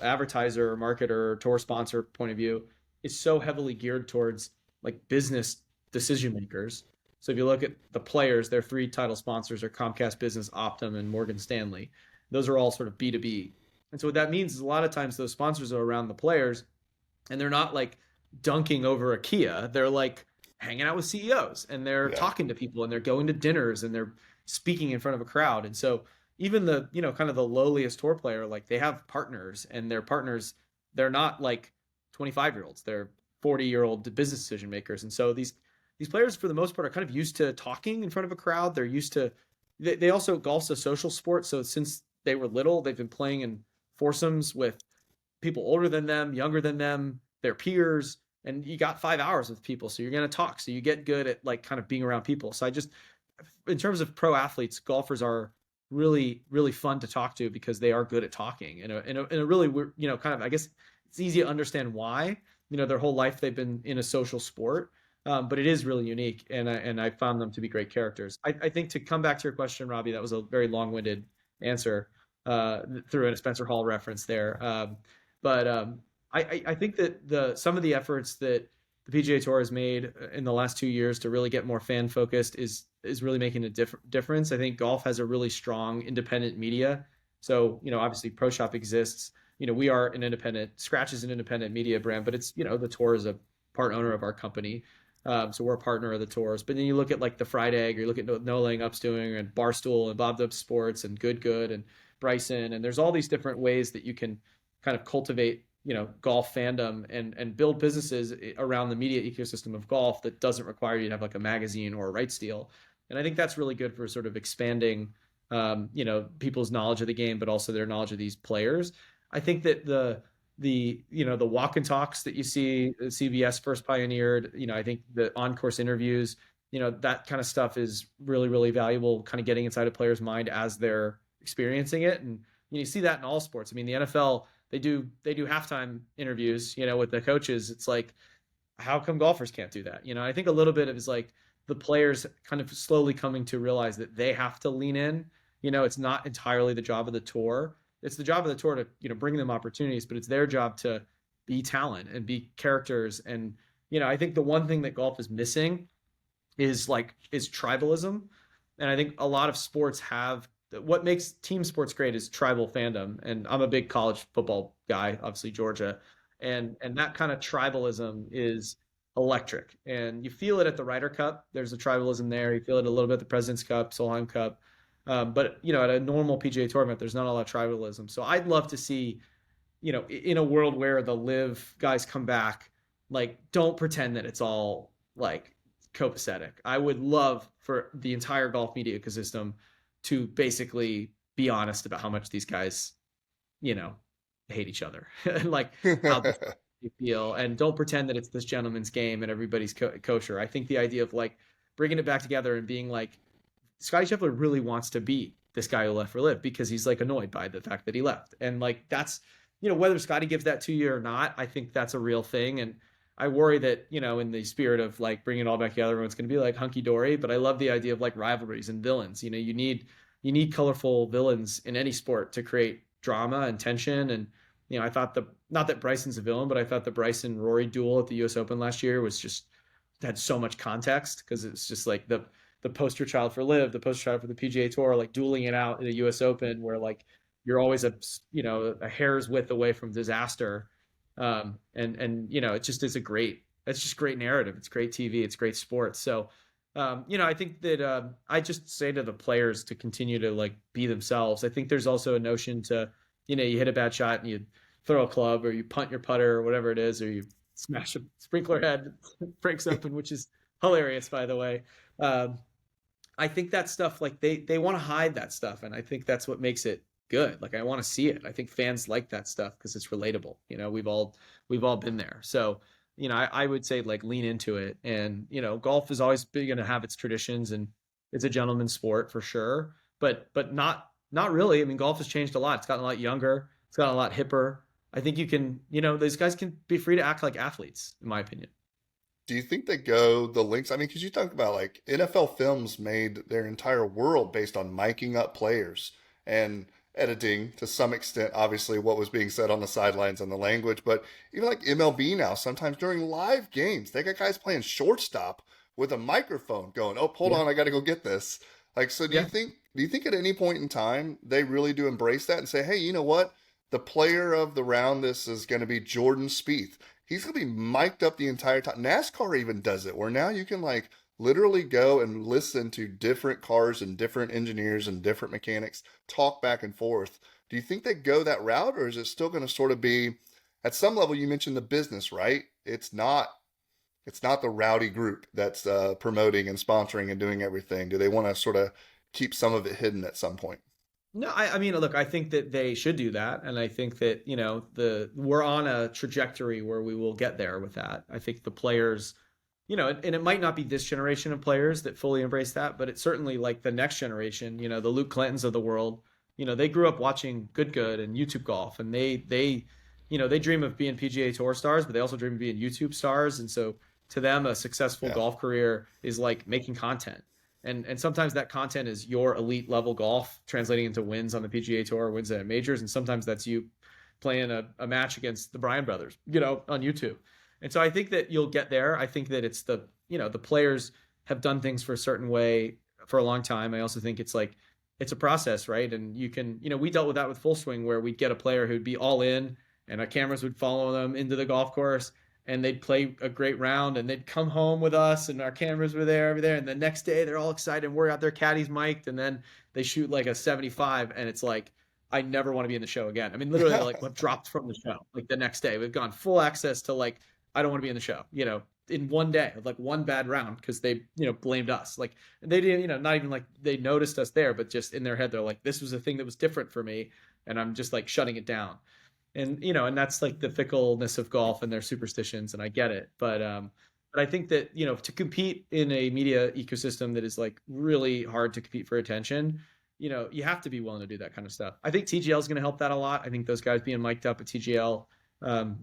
advertiser, marketer, tour sponsor point of view is so heavily geared towards like business decision makers. So if you look at the players, their 3 title sponsors are Comcast Business, Optum, and Morgan Stanley. Those are all sort of B2B. And so what that means is a lot of times those sponsors are around the players, and they're not like dunking over a Kia. They're like hanging out with CEOs, and they're talking to people, and they're going to dinners, and they're speaking in front of a crowd. And so even the, kind of the lowliest tour player, like they have partners, and their partners, they're not like 25-year-olds. They're 40-year-old business decision makers. And so these players, for the most part, are kind of used to talking in front of a crowd. They're used to, they also, golf's a social sport. So since they were little, they've been playing in foursomes with people older than them, younger than them, their peers, and you got 5 hours with people. So you're going to talk. So you get good at like kind of being around people. So in terms of pro athletes, golfers are really, really fun to talk to because they are good at talking in a really, kind of, I guess it's easy to understand why, their whole life they've been in a social sport. But it is really unique. And I found them to be great characters. I think, to come back to your question, Robbie, that was a very long-winded answer, through a Spencer Hall reference there. But I think that some of the efforts that the PGA Tour has made in the last 2 years to really get more fan focused is really making a difference. I think golf has a really strong independent media. So, obviously Pro Shop exists. We are an independent, Scratch is an independent media brand, but it's, the Tour is a part owner of our company. So we're a partner of the tours. But then you look at like the Fried Egg, or you look at No Laying Up's doing, and Barstool and Bob Dub Sports and Good and Bryson. And there's all these different ways that you can kind of cultivate, golf fandom and build businesses around the media ecosystem of golf that doesn't require you to have like a magazine or a rights deal. And I think that's really good for sort of expanding, people's knowledge of the game, but also their knowledge of these players. I think that the walk and talks that you see CBS first pioneered, I think the on-course interviews, that kind of stuff is really, really valuable, kind of getting inside a player's mind as they're experiencing it. And you see that in all sports. I mean, the NFL, they do halftime interviews, with the coaches. It's like, how come golfers can't do that? I think a little bit of is like the players kind of slowly coming to realize that they have to lean in. It's not entirely the job of the tour. It's the job of the tour to, bring them opportunities, but it's their job to be talent and be characters. And, I think the one thing that golf is missing is tribalism. And I think a lot of sports have what makes team sports great is tribal fandom. And I'm a big college football guy, obviously Georgia, and that kind of tribalism is electric. And you feel it at the Ryder Cup. There's a tribalism there. You feel it a little bit at the President's Cup, Solheim Cup. But at a normal PGA tournament, there's not a lot of tribalism. So I'd love to see, in a world where the live guys come back, like, don't pretend that it's all like copacetic. I would love for the entire golf media ecosystem to basically be honest about how much these guys, hate each other and like how they feel, and don't pretend that it's this gentleman's game and everybody's kosher. I think the idea of like bringing it back together and being like, Scotty Scheffler really wants to beat this guy who left for live because he's like annoyed by the fact that he left. And like, that's, whether Scotty gives that to you or not, I think that's a real thing. And I worry that, in the spirit of like bringing it all back together, everyone's going to be like hunky dory, but I love the idea of like rivalries and villains. You need colorful villains in any sport to create drama and tension. And, I thought not that Bryson's a villain, but I thought the Bryson Rory duel at the US Open last year was just had so much context, because it's just like the poster child for live, the poster child for the PGA Tour, like dueling it out in a US Open where like you're always a hair's width away from disaster. And it just is it's just great narrative. It's great TV. It's great sports. So, I think that I just say to the players to continue to like be themselves. I think there's also a notion to, you hit a bad shot and you throw a club or you punt your putter or whatever it is, or you smash a sprinkler head, breaks open, which is hilarious, by the way. I think that stuff, like they want to hide that stuff. And I think that's what makes it good. Like, I want to see it. I think fans like that stuff because it's relatable. We've all been there. So, I would say like lean into it. And, golf is always going to have its traditions, and it's a gentleman's sport for sure, but not really. I mean, golf has changed a lot. It's gotten a lot younger. It's gotten a lot hipper. I think you can, those guys can be free to act like athletes, in my opinion. Do you think they go the links? I mean, because you talk about like NFL Films made their entire world based on miking up players and editing to some extent, obviously, what was being said on the sidelines and the language. But even like MLB now, sometimes during live games, they got guys playing shortstop with a microphone going, "Oh, hold on, I got to go get this." Like, so do you think at any point in time they really do embrace that and say, "Hey, you know what? The player of the round, this is going to be Jordan Spieth. He's going to be mic'd up the entire time." NASCAR even does it, where now you can like literally go and listen to different cars and different engineers and different mechanics talk back and forth. Do you think they go that route, or is it still going to sort of be at some level? You mentioned the business, right? It's not the rowdy group that's promoting and sponsoring and doing everything. Do they want to sort of keep some of it hidden at some point? No, I mean, look, I think that they should do that. And I think that, we're on a trajectory where we will get there with that. I think the players, and it might not be this generation of players that fully embrace that, but it's certainly like the next generation, the Luke Clintons of the world, they grew up watching Good and YouTube golf, and they dream of being PGA Tour stars, but they also dream of being YouTube stars. And so to them, a successful golf career is like making content. And sometimes that content is your elite level golf translating into wins on the PGA Tour, wins at majors. And sometimes that's you playing a match against the Bryan brothers, on YouTube. And so I think that you'll get there. I think that it's the players have done things for a certain way for a long time. I also think it's a process, right? And you can, we dealt with that with Full Swing, where we'd get a player who'd be all in and our cameras would follow them into the golf course, and they'd play a great round, and they'd come home with us, and our cameras were there, over there. And the next day they're all excited, and we're out there, caddies mic'd, and then they shoot like a 75, and it's like, I never want to be in the show again. I mean, literally, like, we've dropped from the show. Like the next day, we've gone full access to like, I don't want to be in the show, in one day of like one bad round, because they, blamed us. Like, they didn't, not even like they noticed us there, but just in their head, they're like, this was a thing that was different for me, and I'm just like shutting it down. And, and that's like the fickleness of golf and their superstitions, and I get it. But I think that, to compete in a media ecosystem that is like really hard to compete for attention, you have to be willing to do that kind of stuff. I think TGL is going to help that a lot. I think those guys being mic'd up at TGL,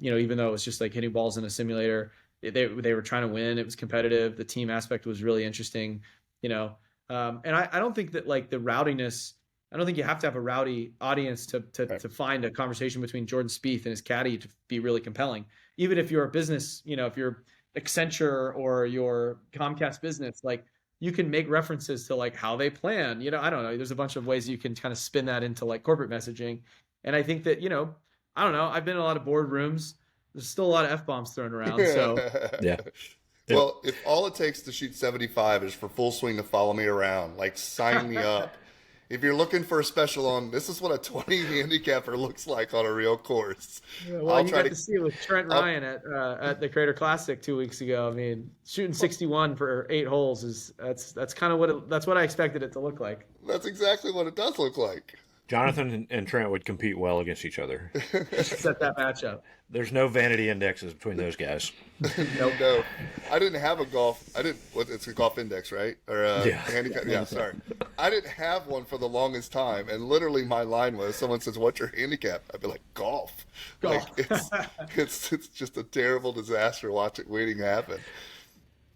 even though it was just like hitting balls in a simulator, they were trying to win. It was competitive. The team aspect was really interesting, you know. And I don't think that like the rowdiness. I don't think you have to have a rowdy audience Right. to find a conversation between Jordan Spieth and his caddy to be really compelling. Even if you're a business, you know, if you're Accenture or your Comcast business, like you can make references to like how they plan. You know, I don't know. There's a bunch of ways you can kind of spin that into like corporate messaging. And I think that, you know, I don't know. I've been in a lot of boardrooms. There's still a lot of F bombs thrown around. So Yeah. Yep. Well, if all it takes to shoot 75 is for Full Swing to follow me around, like sign me up. If you're looking for a special on, this is what a 20 handicapper looks like on a real course. yeah, well, I'll you try got to see it with Trent I'll, Ryan at the Crater Classic 2 weeks ago. I mean, shooting 61 for 8 holes is that's kind of that's what I expected it to look like. that's exactly what it does look like. Jonathan and Trent would compete well against each other. We should set that matchup. There's no vanity indexes between those guys. Nope. No, I didn't have a golf. I didn't. What it's a golf index, right? Or Yeah. handicap? Yeah, sorry. I didn't have one for the longest time, and literally my line was, someone says, "What's your handicap?" I'd be like, "Golf." Golf. Like it's just a terrible disaster watching waiting happen.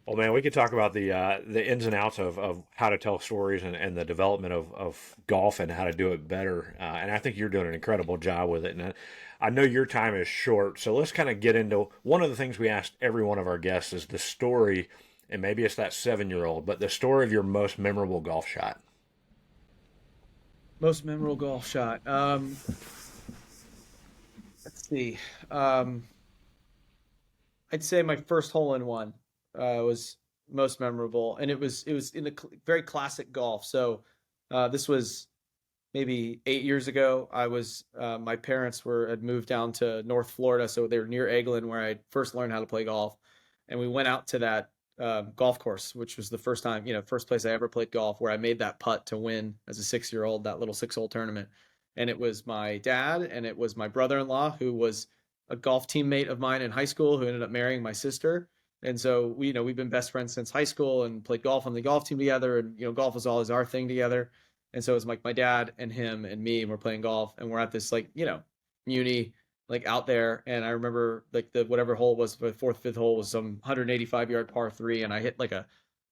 Well, man, we could talk about the ins and outs of how to tell stories and the development of golf and how to do it better. And I think you're doing an incredible job with it. And I know your time is short, so let's kind of get into one of the things we asked every one of our guests is the story, and maybe it's that 7-year-old, but the story of your most memorable golf shot. Most memorable golf shot. Let's see. I'd say my first hole in one was most memorable, and it was in the very classic golf. So this was maybe 8 years ago. I was my parents had moved down to North Florida, so they were near Eglin, where I first learned how to play golf, and we went out to that golf course, which was the first time, you know, first place I ever played golf, where I made that putt to win as a 6-year-old, that little 6-hole tournament. And it was my dad and it was my brother-in-law, who was a golf teammate of mine in high school, who ended up marrying my sister. And so we, you know, we've been best friends since high school and played golf on the golf team together. And, you know, golf was always our thing together. And so it was like my dad and him and me, and we're playing golf, and we're at this like, you know, muni, like out there. And I remember like the whatever hole it was, the fourth, fifth hole was some 185-yard par three. And I hit like a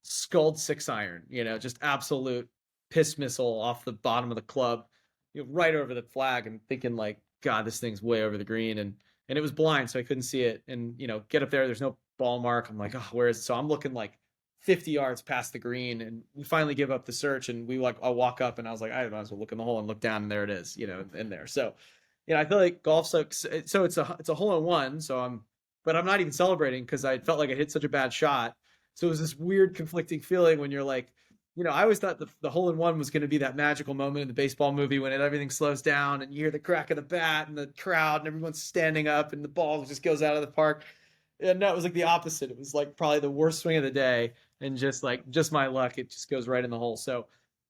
sculled 6-iron, you know, just absolute piss missile off the bottom of the club, you know, right over the flag, and thinking like, God, this thing's way over the green. And it was blind, so I couldn't see it. And, you know, get up there, there's no ball mark. I'm like, oh, where is it? So I'm looking like 50 yards past the green, and we finally give up the search, and I walk up, and I was like, I might as well look in the hole, and look down, and there it is, you know, in there. So, you know, I feel like golf sucks. So it's a hole in one. But I'm not even celebrating because I felt like I hit such a bad shot. So it was this weird conflicting feeling when you're like, you know, I always thought the hole in one was going to be that magical moment in the baseball movie when everything slows down and you hear the crack of the bat and the crowd and everyone's standing up and the ball just goes out of the park. And no, it was like the opposite. It was like probably the worst swing of the day, and just my luck, it just goes right in the hole. So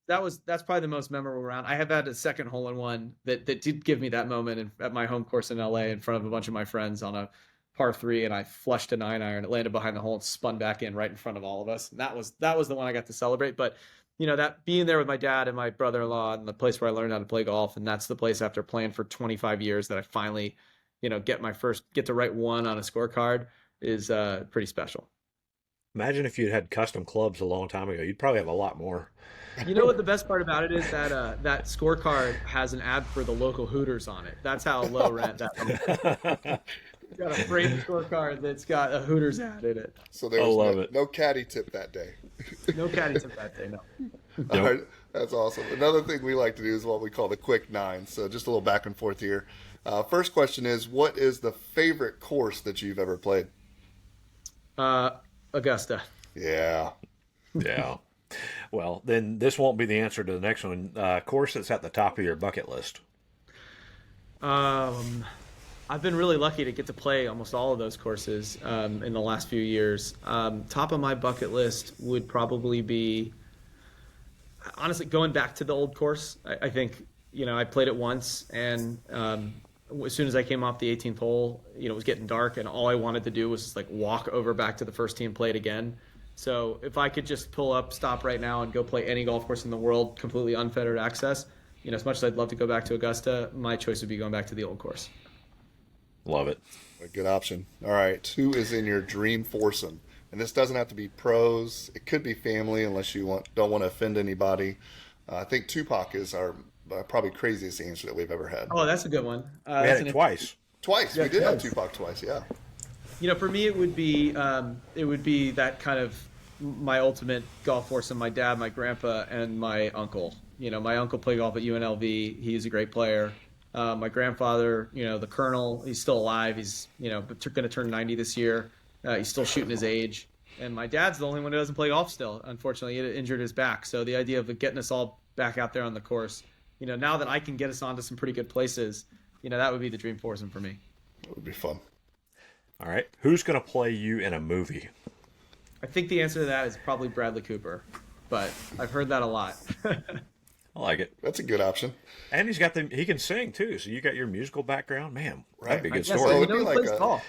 that's probably the most memorable round. I have had a second hole in one that did give me that moment at my home course in LA in front of a bunch of my friends on a par three, and I flushed a 9-iron. It landed behind the hole and spun back in right in front of all of us. And that was the one I got to celebrate. But you know, that being there with my dad and my brother-in-law, and the place where I learned how to play golf, and that's the place after playing for 25 years that I finally, you know, get to write one on a scorecard is pretty special. Imagine if you'd had custom clubs a long time ago. You'd probably have a lot more. You know what the best part about it is? That scorecard has an ad for the local Hooters on it. That's how low rent that is. Got a framed scorecard that's got a Hooters ad in it. So there was no caddy tip that day. No caddy tip that day, no. All right, that's awesome. Another thing we like to do is what we call the quick nine. So just a little back and forth here. First question is, what is the favorite course that you've ever played? Augusta. Yeah. Yeah. Well, then this won't be the answer to the next one. Course that's at the top of your bucket list. I've been really lucky to get to play almost all of those courses in the last few years. Top of my bucket list would probably be, honestly, going back to the old course. I think, you know, I played it once, and as soon as I came off the 18th hole, you know, it was getting dark, and all I wanted to do was just, like, walk over back to the first tee and play it again. So if I could just stop right now and go play any golf course in the world, completely unfettered access, you know, as much as I'd love to go back to Augusta, my choice would be going back to the old course. Love it. A good option. All right. Who is in your dream foursome? And this doesn't have to be pros. It could be family, unless you don't want to offend anybody. I think Tupac is our probably craziest answer that we've ever had. Oh, that's a good one. We had That's it an twice. Twice. Yeah, We did have twice. Tupac twice. Yeah. For me, it would be that kind of my ultimate golf foursome: my dad, my grandpa, and my uncle. My uncle played golf at UNLV. He's a great player. My grandfather, the Colonel, he's still alive. He's going to turn 90 this year. He's still shooting his age. And my dad's the only one who doesn't play golf still. Unfortunately, he had injured his back. So the idea of getting us all back out there on the course, now that I can get us onto some pretty good places, that would be the dream foursome for me. It would be fun. All right. Who's going to play you in a movie? I think the answer to that is probably Bradley Cooper, but I've heard that a lot. I like it. That's a good option. And he can sing too. So you got your musical background, man. That'd be a good Yes, story. Well, he it'd be plays like golf.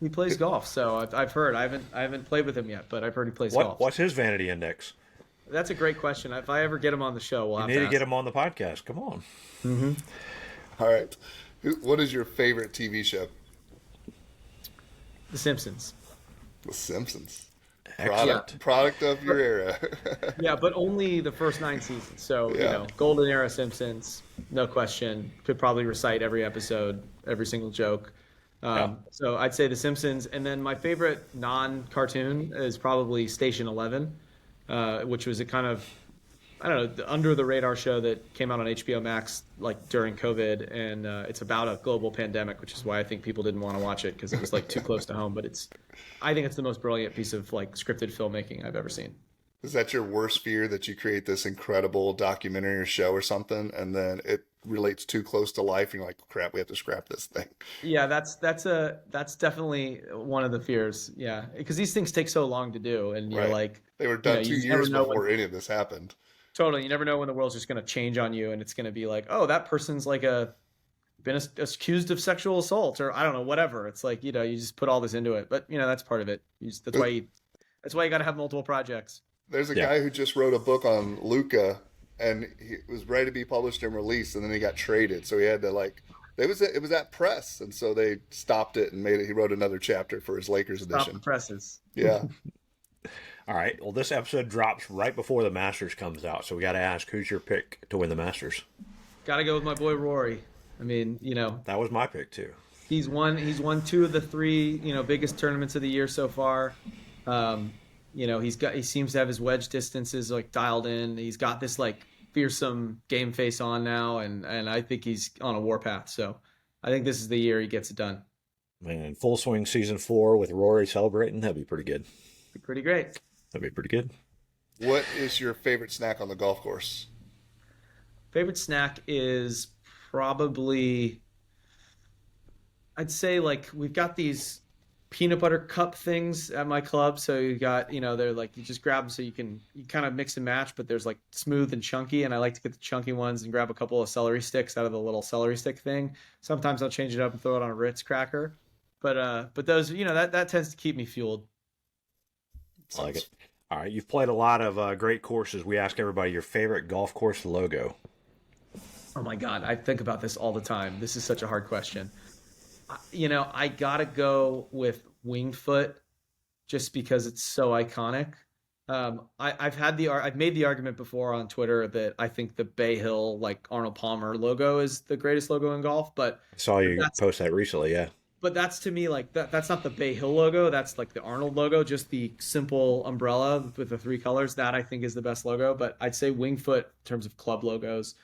He plays golf, so I've heard. I haven't played with him yet, but I've heard he plays golf. What's his vanity index? That's a great question. If I ever get him on the show, we'll You have need to to ask get him on the podcast. Come on. All right. What is your favorite TV show? The Simpsons. The Simpsons. Excellent. Product of your era. Yeah, but only the first 9 seasons. So, Yeah. golden era Simpsons, no question. Could probably recite every episode, every single joke. So I'd say The Simpsons. And then my favorite non-cartoon is probably Station 11, which was a kind of, I don't know, the under the radar show that came out on HBO Max during COVID, and it's about a global pandemic, which is why I think people didn't want to watch it, because it was too close to home. But I think it's the most brilliant piece of scripted filmmaking I've ever seen. Is that your worst fear, that you create this incredible documentary or show or something, and then it relates too close to life, and you're like, crap, we have to scrap this thing? Yeah, that's definitely one of the fears. Yeah, because these things take so long to do, and you're Right. They were done you 2 just never years know before any of this happened. totally. You never know when the world's just going to change on you, and it's going to be like, oh, that person's been accused of sexual assault, or I don't know, whatever. It's you just put all this into it, but that's part of it. That's why you got to have multiple projects. There's a guy who just wrote a book on Luca, and he was ready to be published and released, and then he got traded, so he had to it was at press, and so they stopped it and made it. He wrote another chapter for his Lakers Stop edition. the presses. Yeah. All right. Well, this episode drops right before the Masters comes out, so we got to ask, who's your pick to win the Masters? Got to go with my boy Rory. I mean, That was my pick too. he's won 2 of the 3 biggest tournaments of the year so far. He seems to have his wedge distances dialed in. He's got this fearsome game face on now, and I think he's on a warpath. So I think this is the year he gets it done. Man, full swing season 4 with Rory celebrating. That'd be pretty good. Be pretty great. That'd be pretty good. What is your favorite snack on the golf course? Favorite snack is probably, I'd say we've got these peanut butter cup things at my club. So you got, they're you just grab them, so you kind of mix and match, but there's smooth and chunky. And I like to get the chunky ones and grab a couple of celery sticks out of the little celery stick thing. Sometimes I'll change it up and throw it on a Ritz cracker. But those, that tends to keep me fueled. I like it. All right. You've played a lot of great courses. We ask everybody your favorite golf course logo. Oh my God, I think about this all the time. This is such a hard question. I gotta go with Winged Foot, just because it's so iconic. I've made the argument before on Twitter that I think the Bay Hill Arnold Palmer logo is the greatest logo in golf, but I saw you post that recently. Yeah. But that's, to me, that's not the Bay Hill logo. That's the Arnold logo, just the simple umbrella with the 3 colors. That I think is the best logo. But I'd say Winged Foot, in terms of club logos,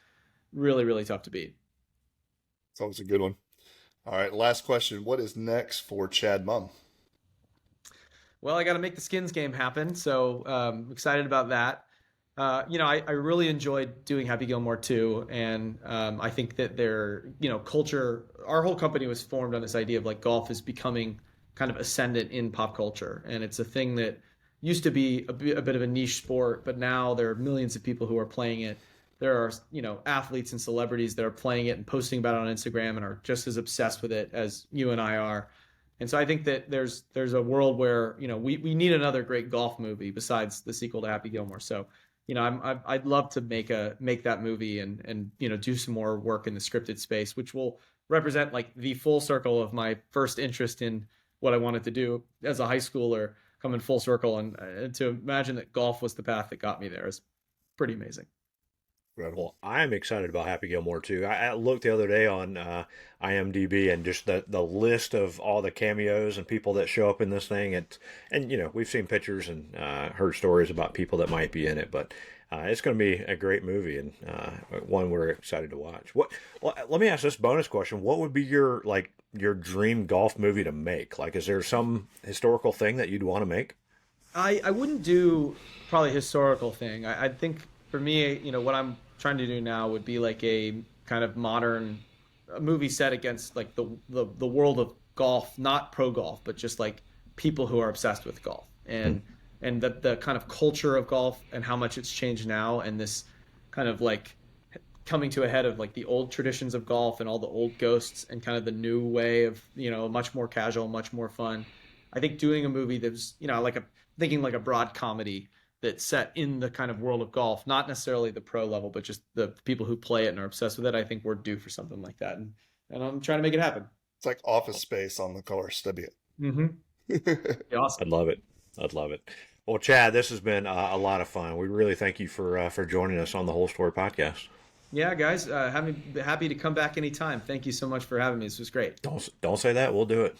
really, really tough to beat. It's always a good one. All right, last question. What is next for Chad Mumm? Well, I got to make the skins game happen, so excited about that. I really enjoyed doing Happy Gilmore too, and I think that their culture. Our whole company was formed on this idea of golf is becoming kind of ascendant in pop culture, and it's a thing that used to be a bit of a niche sport, but now there are millions of people who are playing it. There are athletes and celebrities that are playing it and posting about it on Instagram and are just as obsessed with it as you and I are. And so I think that there's a world where we need another great golf movie besides the sequel to Happy Gilmore. So I'd love to make that movie and do some more work in the scripted space, which will represent like the full circle of my first interest in what I wanted to do as a high schooler coming full circle. And to imagine that golf was the path that got me there is pretty amazing. Well, I'm excited about Happy Gilmore too. I looked the other day on IMDb and just the list of all the cameos and people that show up in this thing. And we've seen pictures and heard stories about people that might be in it, but it's going to be a great movie and one we're excited to watch. Well, let me ask this bonus question: what would be your dream golf movie to make? Like, is there some historical thing that you'd want to make? I wouldn't do probably a historical thing. I think for me, what I'm trying to do now would be like a kind of modern movie set against like the world of golf, not pro golf, but just like people who are obsessed with golf and the kind of culture of golf and how much it's changed now, and this kind of like coming to a head of like the old traditions of golf and all the old ghosts and kind of the new way of much more casual, much more fun. I think doing a movie that's thinking like a broad comedy that's set in the kind of world of golf, not necessarily the pro level, but just the people who play it and are obsessed with it. I think we're due for something like that, and I'm trying to make it happen. It's like Office Space on the course. That'd be it. Mm-hmm. Awesome. I'd love it. Well, Chad, this has been a lot of fun. We really thank you for joining us on the Whole Story podcast. Yeah, guys, happy to come back anytime. Thank you so much for having me. This was great. Don't say that. We'll do it.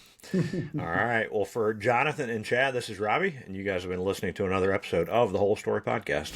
All right. Well, for Jonathan and Chad, this is Robbie, and you guys have been listening to another episode of the Whole Story podcast.